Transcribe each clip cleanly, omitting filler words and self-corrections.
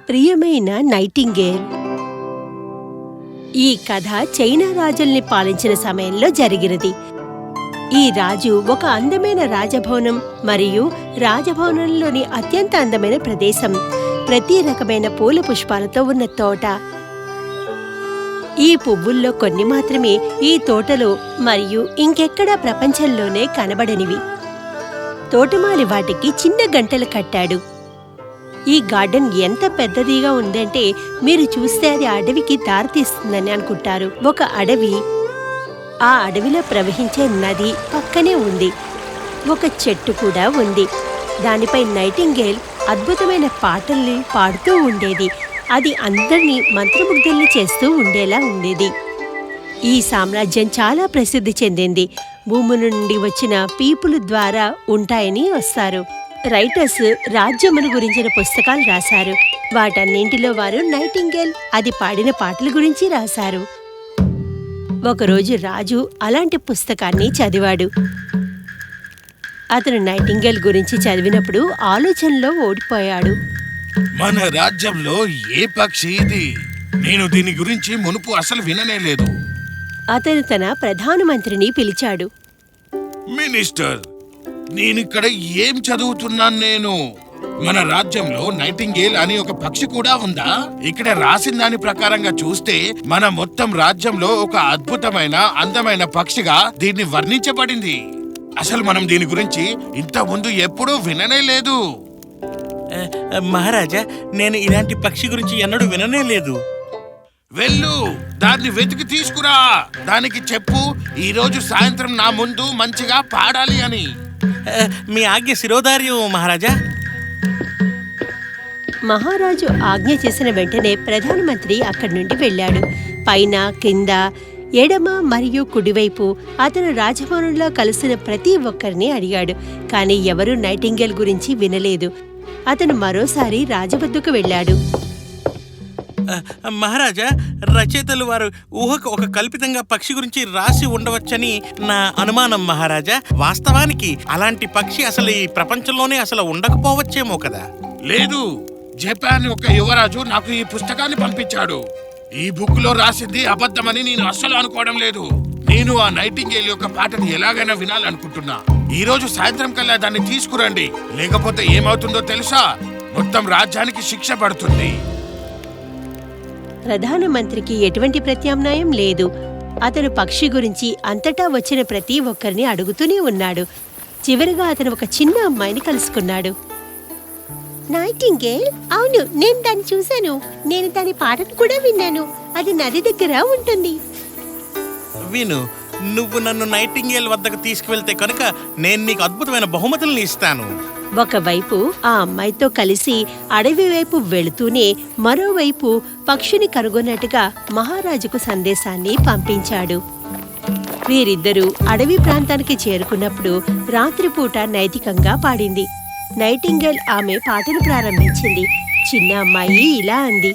ప్రియమైన నైటింగేల్. ఈ కథ చైనా రాజుల్ని పాలించిన సమయంలో జరిగినది. ఈ రాజు ఒక అందమైన రాజభవనం మరియు రాజభవనంలోని అత్యంత అందమైన ప్రదేశం, ప్రతి రకమైన పూల పుష్పాలతో ఉన్న తోట. ఈ పువ్వుల్లో కొన్ని మాత్రమే ఈ తోటలో మరియు ఇంకెక్కడా ప్రపంచంలోనే కనబడనివి. తోటమాలి వాటికి చిన్న గంటలు కట్టాడు. ఈ గార్డెన్ ఎంత పెద్దదిగా ఉందంటే మీరు చూస్తే అది అడవికి దారితీస్తుందని అనుకుంటారు. ఒక అడవి, ఆ అడవిలో ప్రవహించే నది పక్కనే ఉంది. ఒక చెట్టు కూడా ఉంది. దానిపై నైటింగేల్ అద్భుతమైన పాటల్ని పాడుతూ ఉండేది. అది అందరినీ మంత్రముగ్ధుల్ని చేస్తూ ఉండేలా ఉండేది. ఈ సామ్రాజ్యం చాలా ప్రసిద్ధి చెందింది. భూముల నుండి వచ్చిన పీపుల్ ద్వారా ఉంటాయని వస్తారు. రైటర్స్ రాజ్యమును గురించిన పుస్తకాలు రాశారు. వాటన్నింటిలో వారు నైటింగేల్ అది పాడిన పాటల గురించి రాశారు. ఒకరోజు రాజు అలాంటి పుస్తకాన్ని చదివాడు. అతను నైటింగేల్ గురించి చదివినప్పుడు ఆలోచనలో ఓడిపోయాడు. మన రాజ్యంలో ఏ పక్షి ఇది? నేను దీని గురించి మునుపు అసలు విననేలేదు. అతను తన ప్రధానమంత్రిని పిలిచాడు. మినిస్టర్, నేనిక్కడ ఏం చదువుతున్నాను? నేను మన రాజ్యంలో నైటింగేల్ అని ఒక పక్షి కూడా ఉందా? ఇక్కడ రాసిన దాని ప్రకారంగా చూస్తే మన మొత్తం రాజ్యంలో ఒక అద్భుతమైన అందమైన పక్షిగా దీన్ని వర్ణించబడింది. అసలు మనం దీని గురించి ఇంత ముందు ఎప్పుడూ విననే లేదు. మహారాజా, నేను ఇలాంటి పక్షి గురించి ఎన్నడూ విననే లేదు. వెళ్ళు, దాన్ని వెతికి తీసుకురా. దానికి చెప్పు, ఈ రోజు సాయంత్రం నా ముందు మంచిగా పాడాలి అని. మీ ఆజ్ఞ శిరోధార్యం మహారాజా. మహారాజు ఆజ్ఞ చేసిన వెంటనే ప్రధానమంత్రి అక్కడి నుండి వెళ్ళాడు. పైన కింద ఎడమ మరియు కుడివైపు అతను రాజభవనంలో కలిసిన ప్రతి ఒక్కరిని అడిగాడు. కానీ ఎవరూ నైటింగేల్ గురించి వినలేదు. అతను మరోసారి రాజవద్దకు వెళ్ళాడు. మహారాజా, రచయితలు వారు ఊహకు ఒక కల్పితంగా పక్షి గురించి రాసి ఉండవచ్చని నా అనుమానం మహారాజా. వాస్తవానికి అలాంటి పక్షి అసలు ఈ ప్రపంచంలోనే అసలు ఉండకపోవచ్చేమో కదా. లేదు, జపాన్ ఒక యువరాజు నాకు ఈ పుస్తకాన్ని పంపించాడు. ఈ బుక్ లో రాసింది అబద్ధమని నేను అస్సలు అనుకోవడం లేదు. నేను ఆ నైటింగేల్ యొక్క పాటని ఎలాగైనా వినాలనుకుంటున్నా. ఈ రోజు సాయంత్రం కల్లా దాన్ని తీసుకురండి, లేకపోతే ఏమవుతుందో తెలుసా? మొత్తం రాజ్యానికి శిక్ష పడుతుంది. ప్రధానమంత్రికి ఎటువంటి ప్రత్యామ్నాయం లేదు. అతను పక్షి గురించి అంతటా వచ్చిన ప్రతి ఒక్కరిని అడుగుతూనే ఉన్నాడు. చివరిగా అతను ఒక చిన్న అమ్మాయిని కలుసుకున్నాడు. నైటింగేల్? అవును, నేను దాన్ని చూశాను. నేను దాని పాటను కూడా విన్నాను. అది నది దగ్గర ఉంటుంది. విను, నువ్వు నన్ను నైటింగేల్ వద్దకు తీసుకువెళ్తే కనుక నేను నీకు అద్భుతమైన బహుమతులను ఇస్తాను. ఒకవైపు ఆ అమ్మాయితో కలిసి అడవి వైపు వెళుతూనే మరోవైపు పక్షిని కనుగొన్నట్టుగా మహారాజుకు సందేశాన్ని పంపించాడు. వీరిద్దరూ అడవి ప్రాంతానికి చేరుకున్నప్పుడు రాత్రిపూట నైతికంగా పాడింది. నైటింగేల్ ఆమె పాటను ప్రారంభించింది. చిన్న అమ్మాయి ఇలా అంది,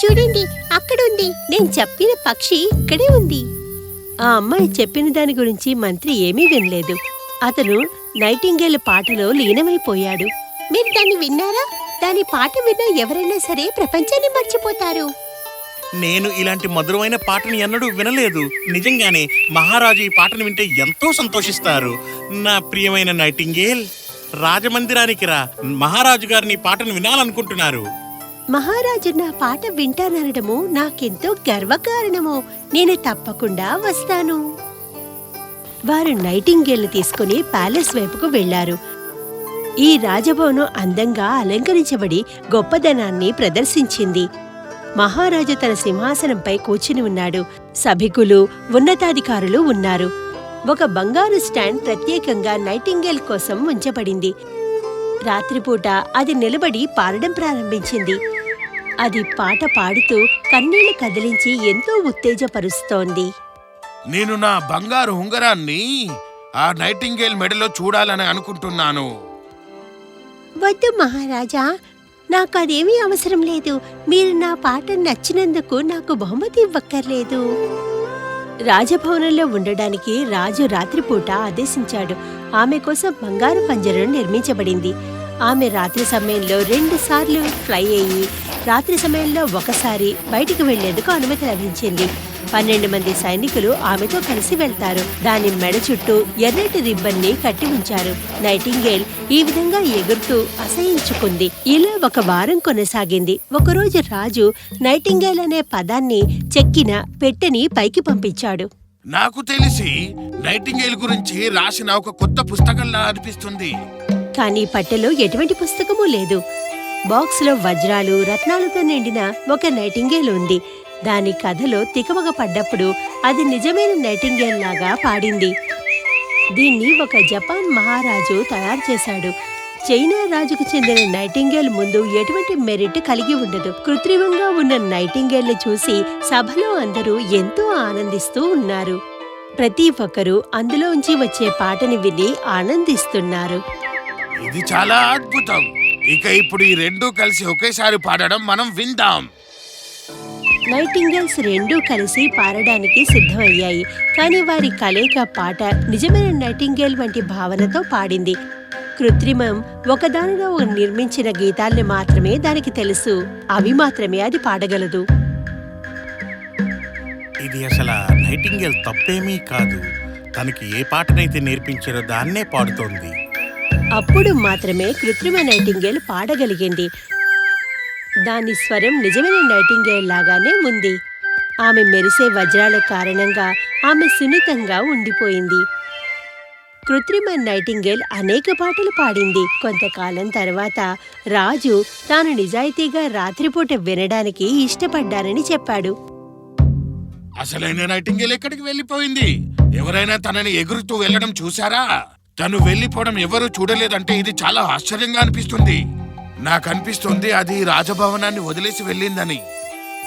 చూడండి, అక్కడుంది. నేను చెప్పిన పక్షి ఇక్కడే ఉంది. ఆ అమ్మాయి చెప్పిన దాని గురించి మంత్రి ఏమీ వినలేదు. అతను నైటింగేల్ పాటలో లీనమైపోయాడు. మీరు దాన్ని విన్నారా? దాని పాట విన్నా ఎవరైనా సరే ప్రపంచాన్ని మర్చిపోతారు. నేను ఇలాంటి మధురమైన పాటను ఎన్నడూ వినలేదు. నిజంగానే మహారాజు ఈ పాటను వింటే ఎంతో సంతోషిస్తారు. నా ప్రియమైన నైటింగేల్, రాజమందిరానికి రా. మహారాజు గారిని పాటను వినాలనుకుంటున్నారు. మహారాజు నా పాట వింటాననడము నాకెంతో గర్వకారణము. నేను తప్పకుండా వస్తాను. వారు నైటింగేల్ని తీసుకుని ప్యాలెస్ వైపుకు వెళ్లారు. ఈ రాజభవనం అందంగా అలంకరించబడి గొప్పదనాన్ని ప్రదర్శించింది. మహారాజు తన సింహాసనంపై కూర్చుని ఉన్నాడు. సభికులు, ఉన్నతాధికారులు ఉన్నారు. ఒక బంగారు స్టాండ్ ప్రత్యేకంగా నైటింగేల్ కోసం ఉంచబడింది. రాత్రిపూట అది నిలబడి పాడడం ప్రారంభించింది. అది పాట పాడుతూ కన్నీళ్లు కదిలించి ఎంతో ఉత్తేజపరుస్తోంది. నేను నా బంగారు ఉంగరాన్ని ఆ నైటింగేల్ మెడలో చూడాలని అనుకుంటున్నాను. వద్దు మహారాజా, నాకు అదేమీ అవసరం లేదు. మీరు నా పాట నచ్చినందుకు నాకు బహుమతి ఇవ్వక్కర్లేదు. రాజభవనంలో ఉండడానికి రాజు రాత్రిపూట ఆదేశించాడు. ఆమె కోసం బంగారు పంజరం నిర్మించబడింది. ఆమె రాత్రి సమయంలో 2 సార్లు ఫ్లై అయ్యి రాత్రి సమయంలో ఒకసారి బయటికి వెళ్లేందుకు అనుమతి లభించింది. 12 మంది సైనికులు ఆమెతో కలిసి వెళ్తారు. దాని మెడ చుట్టూ ఎర్రటి రిబ్బన్ ని కట్టి ఉంచారు. నైటింగేల్ ఈ విధంగా ఎగురుతూ అసహించుకుంది. ఇలా ఒక వారం కొనసాగింది. ఒకరోజు రాజు నైటింగేల్ అనే పదాన్ని చెక్కిన పెట్టెని పైకి పంపించాడు. నాకు తెలిసి నైటింగేల్ గురించి రాసిన ఒక కొత్త పుస్తకంలా అనిపిస్తుంది. కానీ పట్టెలో ఎటువంటి పుస్తకమూ లేదు. బాక్స్లో వజ్రాలు రత్నాలతో నిండిన ఒక నైటింగేల్ ఉంది. దాని కథలో తికమక పడ్డప్పుడు అది నిజమైన నైటింగేల్ లాగా పాడింది. దీన్ని ఒక జపాన్ మహారాజు తయారు చేశాడు. చైనా రాజుకు చెందిన నైటింగేల్ ముందు ఎటువంటి మెరిట్ కలిగి ఉండదు. కృత్రిమంగా ఉన్న నైటింగేల్ ని చూసి సభలో అందరూ ఎంతో ఆనందిస్తూ ఉన్నారు. ప్రతి ఒక్కరూ అందులోంచి వచ్చే పాటని విని ఆనందిస్తున్నారు. ఇది చాలా అద్భుతం. ఇక ఇప్పుడు ఈ రెండూ కలిసి ఒకేసారి పాడడం మనం విందాం. నైటింగేల్స్ రెండూ కలిసి పాడడానికి సిద్ధమయ్యాయి. కానీ వారి కలయిక పాట నిజమైన నైటింగేల్ వంటి భావనతో పాడింది. కృత్రిమం ఒకదానిలో నిర్మించిన గీతాల్ని మాత్రమే దానికి తెలుసు. అవి మాత్రమే అది పాడగలదు. ఇది అసలు నైటింగేల్ తప్పేమీ కాదు. తనకి ఏ పాటనైతే నేర్పించారో దాన్నే పాడుతోంది. అప్పుడు మాత్రమే కృత్రిమ నైటింగేల్ పాడగలిగింది. దాని స్వరం నిజమైన నైటింగేల్ లాగానే ఉంది. ఆమె మెరిసే వజ్రాల కారణంగా ఆమె సున్నితంగా ఉండిపోయింది. కృత్రిమ నైటింగేల్ అనేక పాటలు పాడింది. కొంతకాలం తర్వాత రాజు తాను నిజాయితీగా రాత్రిపూట వినడానికి ఇష్టపడ్డానని చెప్పాడు. అసలైన నైటింగేల్ ఎక్కడికి వెళ్ళిపోయింది? ఎవరైనా తనని ఎగురుతూ వెళ్ళడం చూశారా? తను వెళ్ళిపోవడం ఎవరూ చూడలేదంటే ఇది చాలా ఆశ్చర్యంగా అనిపిస్తుంది. నాకనిపిస్తుంది అది రాజభవనాన్ని వదిలేసి వెళ్ళిందని.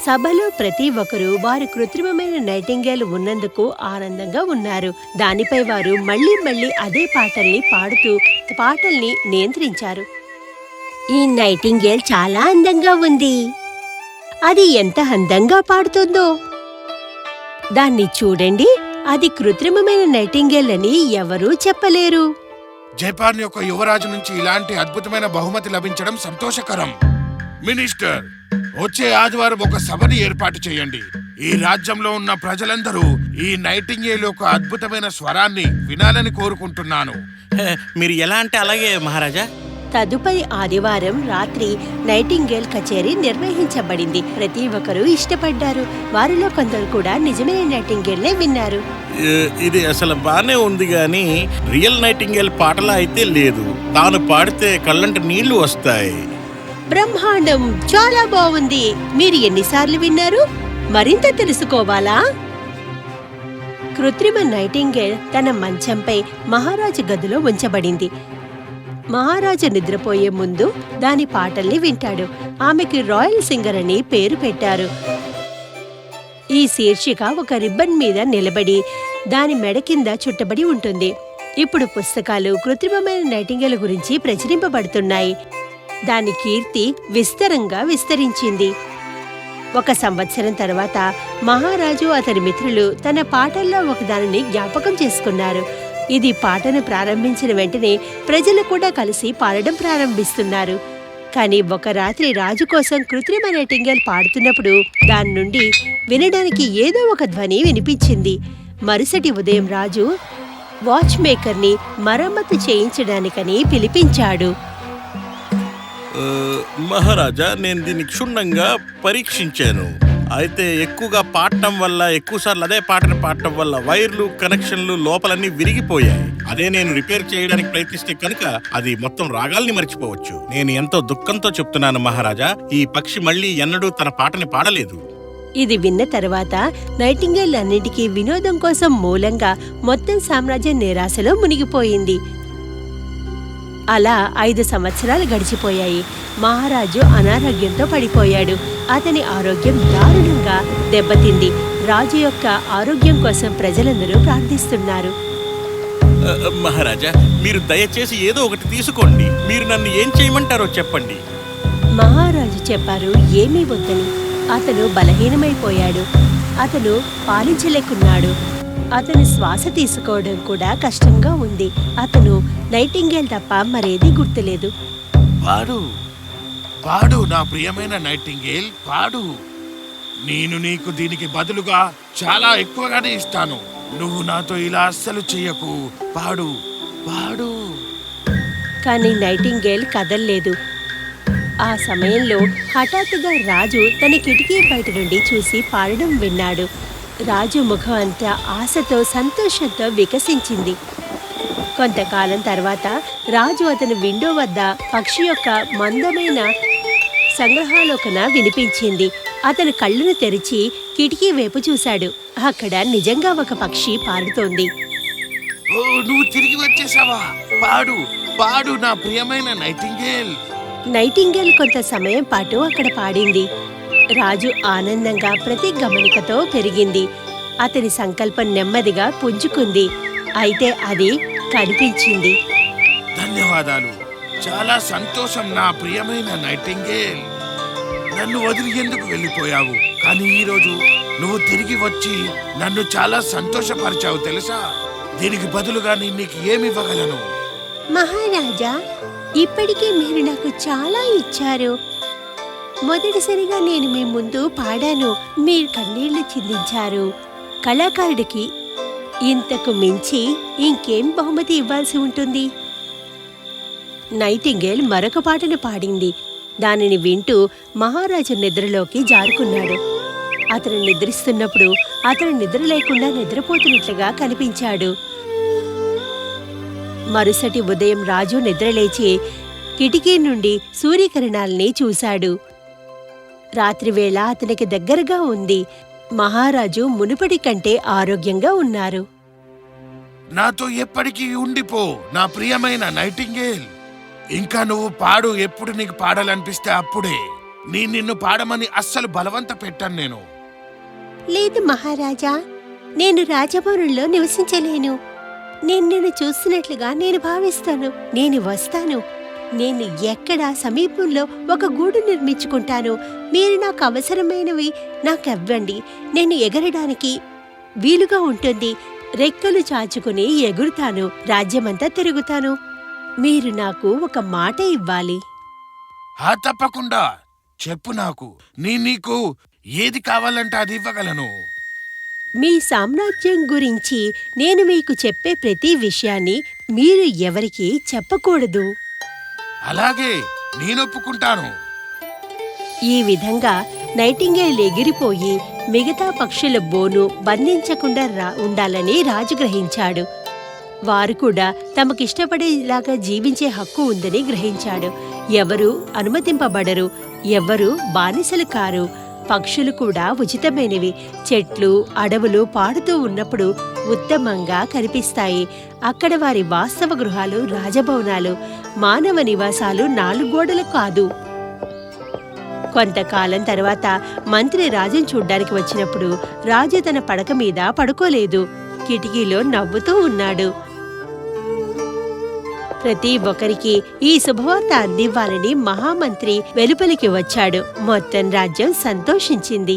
సభలో ప్రతి ఒక్కరూ వారు కృత్రిమమైన నైటింగేల్ ఉన్నందుకు ఆనందంగా ఉన్నారు. దానిపై వారు మళ్లీ మళ్లీ అదే పాటల్ని పాడుతూ పాటల్ని నియంత్రించారు. ఈ నైటింగేల్ చాలా అందంగా ఉంది. అది ఎంత అందంగా పాడుతుందో. దాన్ని చూడండి. అది కృత్రిమమైన నైటింగేల్ అని ఎవరూ చెప్పలేరు. జపాన్ యొక్క యువరాజు నుంచి ఇలాంటి అద్భుతమైన బహుమతి లభించడం సంతోషకరం. మినిస్టర్, వచ్చే ఆదివారం ఒక సభని ఏర్పాటు చేయండి. ఈ రాజ్యంలో ఉన్న ప్రజలందరూ ఈ నైటింగేల్ యొక్క అద్భుతమైన స్వరాన్ని వినాలని కోరుకుంటున్నాను. మీరు ఎలా అంటే అలాగే మహారాజా. తదుపరి ఆదివారం రాత్రి నైటింగేల్ కచేరీ నిర్వహించబడింది. ప్రతి ఒక్కరూ ఇష్టపడ్డారు. వారిలో కొందరు కూడా నిజమైన నైటింగేల్నే విన్నారు. ఇది అసలు బానే ఉంది గాని రియల్ నైటింగేల్ పాటలా అయితే లేదు. తాను పాడితే కళ్ళంట నీళ్లు వస్తాయి. బ్రహ్మాండం, చాలా బాగుంది. మీరు ఎన్నిసార్లు విన్నారు? మరింత తెలుసుకోవాలా? కృత్రిమ నైటింగేల్ తన మంచంపై మహారాజు గదిలో ఉంచబడింది. మహారాజు నిద్రపోయే ముందు దాని పాటల్ని వింటాడు. ఆమెకి రాయల్ సింగర్ అని పేరు పెట్టారు. ఈ శీర్షిక ఒక రిబ్బన్ మీద నిలబడి దాని మెడ కింద చుట్టబడి ఉంటుంది. ఇప్పుడు పుస్తకాలు కృత్రిమమైన నైటింగేల్ గురించి ప్రచురింపబడుతున్నాయి. దాని కీర్తి విస్తరంగా విస్తరించింది. 1 సంవత్సరం తర్వాత మహారాజు అతని మిత్రులు తన పాటల్లో ఒకదానిని జ్ఞాపకం చేసుకున్నారు. ఇది పాటను ప్రారంభించిన వెంటనే ప్రజలు కూడా కలిసి పాడడం ప్రారంభిస్తున్నారు. కానీ ఒక రాత్రి రాజు కోసం కృత్రిమ నైటింగేల్ పాడుతున్నప్పుడు దాని నుండి వినడానికి ఏదో ఒక ధ్వని వినిపించింది. మరుసటి ఉదయం రాజు వాచ్ మేకర్ని మరమ్మతు చేయించడానికని పిలిపించాడు. మహారాజా, నేను దీన్ని క్షుణ్ణంగా పరీక్షించాను. అయితే ఎక్కువగా పాడటం వల్ల, ఎక్కువసార్లు అదే పాటను పాడటం వల్ల వైర్లు కనెక్షన్లు లోపలన్నీ విరిగిపోయాయి. అదే నేను రిపేర్ చేయడానికి ప్రయత్నిస్తే కనుక అది మొత్తం రాగాల్ని మర్చిపోవచ్చు. నేను ఎంతో దుఃఖంతో చెప్తున్నాను మహారాజా, ఈ పక్షి మళ్ళీ ఎన్నడూ తన పాటని పాడలేదు. ఇది విన్న తర్వాత నైటింగేల్ అన్నిటికీ వినోదం కోసం మూలంగా మొత్తం సామ్రాజ్యం నిరాశలో మునిగిపోయింది. అలా 5 సంవత్సరాలు గడిచిపోయాయి. మహారాజు అనారోగ్యంతో పడిపోయాడు. అతని ఆరోగ్యం దారుణంగా దెబ్బతింది. రాజు యొక్క ఆరోగ్యం కోసం ప్రజలందరూ ప్రార్థిస్తున్నారు. మహారాజా, మీరు దయచేసి ఏదో ఒకటి తీసుకోండి. మీరు నన్ను ఏం చేయమంటారో చెప్పండి. మహారాజు చెప్పారు ఏమీ వద్దని. అతను బలహీనమైపోయాడు. అతను పాలించలేకున్నాడు. అతను శ్వాస తీసుకోవడం కూడా కష్టంగా ఉంది. అతను నైటింగేల్ తప్ప మరేదీ గుర్తులేదు. పాడు నా ప్రియమైన నైటింగేల్, పాడు. నేను నీకు దీనికి బదులుగా చాలా ఎక్కువగానే ఇస్తాను. నువ్వు నాతో ఇలా అస్సలు చెయ్యకు. పాడు, పాడు. కానీ నైటింగేల్ కదల్లేదు. ఆ సమయంలో హఠాత్తుగా రాజు తన కిటికీ బయట నుండి చూసి పాడడం విన్నాడు. రాజు ముఖం అంతా ఆశతో సంతోషంతో వికసించింది. కొంతకాలం తర్వాత రాజు అతని విండో వద్ద పక్షి యొక్క మందమైన సంగ్రహాలోకన వినిపించింది. అతను కళ్ళను తెరిచి కిటికీ వైపు చూశాడు. అక్కడ నిజంగా ఒక పక్షి పారుతోంది. ఓ, నువ్వు తిరిగి వచ్చేసావా? పాడు, పాడు నా ప్రియమైన నైటింగేల్. నైటింగేల్ కొంత సమయం పాటు అక్కడ పాడింది. రాజు ఆనందంగా ప్రతి గమనికతో పెరిగింది. అతని సంకల్పం నెమ్మదిగా పుంజుకుంది. అయితే అది కనిపించింది. ధన్యవాదాలు. చాలా సంతోషం నా ప్రియమైన నైటింగేల్. నన్ను వదిలి ఎందుకు వెళ్ళిపోయావు? కానీ ఈరోజు నువ్వు తిరిగి వచ్చి నన్ను చాలా సంతోషపరిచావు తెలుసా? దీనికి బదులుగా నేను నీకు ఏమివ్వగలను? మహారాజా, ఇప్పటికీ మీరు నాకు చాలా ఇచ్చారు. మొదటిసారిగా నేను మీ ముందు పాడాను. మీరు కన్నీళ్లు చిందించారు. కళాకారుడికి ఇంతకు మించి ఇంకేం బహుమతి ఇవ్వాల్సి ఉంటుంది? నైటింగేల్ మరొక పాటను పాడింది. దానిని వింటూ మహారాజు నిద్రలోకి జారుకున్నాడు. అతను నిద్రిస్తున్నప్పుడు అతను నిద్ర లేకుండా నిద్రపోతున్నట్లుగా కనిపించాడు. మరుసటి ఉదయం రాజు నిద్రలేచి కిటికీ నుండి సూర్యకిరణాల్ని చూశాడు. రాత్రివేళ అతనికి దగ్గరగా ఉంది. మహారాజు మునుపటి కంటే ఆరోగ్యంగా ఉన్నారు. నాతో ఎప్పటికీ ఉండిపో నా ప్రియమైన నైటింగేల్. ఇంకా నువ్వు పాడు. ఎప్పుడు నీకు పాడాలనిపిస్తే అప్పుడే. నిన్ను పాడమని అస్సలు బలవంత పెట్టాను నేను. లేదు మహారాజా, నేను రాజభవనంలో నివసించలేను. నిన్ను చూస్తున్నట్లుగా నేను భావిస్తాను. నేను వస్తాను. నేను ఎక్కడ సమీపంలో ఒక గూడు నిర్మించుకుంటాను. మీరు నాకు అవసరమైనవి నాకివ్వండి. నేను ఎగరడానికి వీలుగా ఉంటుంది. రెక్కలు చాచుకుని ఎగురుతాను. రాజ్యమంతా తిరుగుతాను. మీరు నాకు ఒక మాట ఇవ్వాలి. తప్పకుండా చెప్పు. నాకు నీకు ఏది కావాలంటే అది ఇవ్వగలను. మీ సామ్రాజ్యం గురించి నేను మీకు చెప్పే ప్రతి విషయాన్ని మీరు ఎవరికీ చెప్పకూడదు. అలాగే, నేనొప్పుకుంటాను. ఈ విధంగా నైటింగేల్ ఎగిరిపోయి మిగతా పక్షుల బోను బంధించకుండా ఉండాలని రాజు గ్రహించాడు. వారు కూడా తమకిష్టపడేలాగా జీవించే హక్కు ఉందని గ్రహించాడు. ఎవరూ అనుమతింపబడరు. ఎవ్వరూ బానిసలు కారు. పక్షులు కూడా ఉచితమైనవి. చెట్లు, అడవులు పాడుతూ ఉన్నప్పుడు ఉత్తమంగా కనిపిస్తాయి. అక్కడ వారి వాస్తవ గృహాలు రాజభవనాలు, మానవ నివాసాలు 4 గోడలు కాదు. కొంతకాలం తర్వాత మంత్రి రాజును చూడ్డానికి వచ్చినప్పుడు రాజు తన పడక మీద పడుకోలేదు. కిటికీలో నవ్వుతూ ఉన్నాడు. ప్రతి ఒక్కరికి ఈ శుభవార్త అందివ్వాలని మహామంత్రి వెలుపలికి వచ్చాడు. మొత్తం రాజ్యం సంతోషించింది.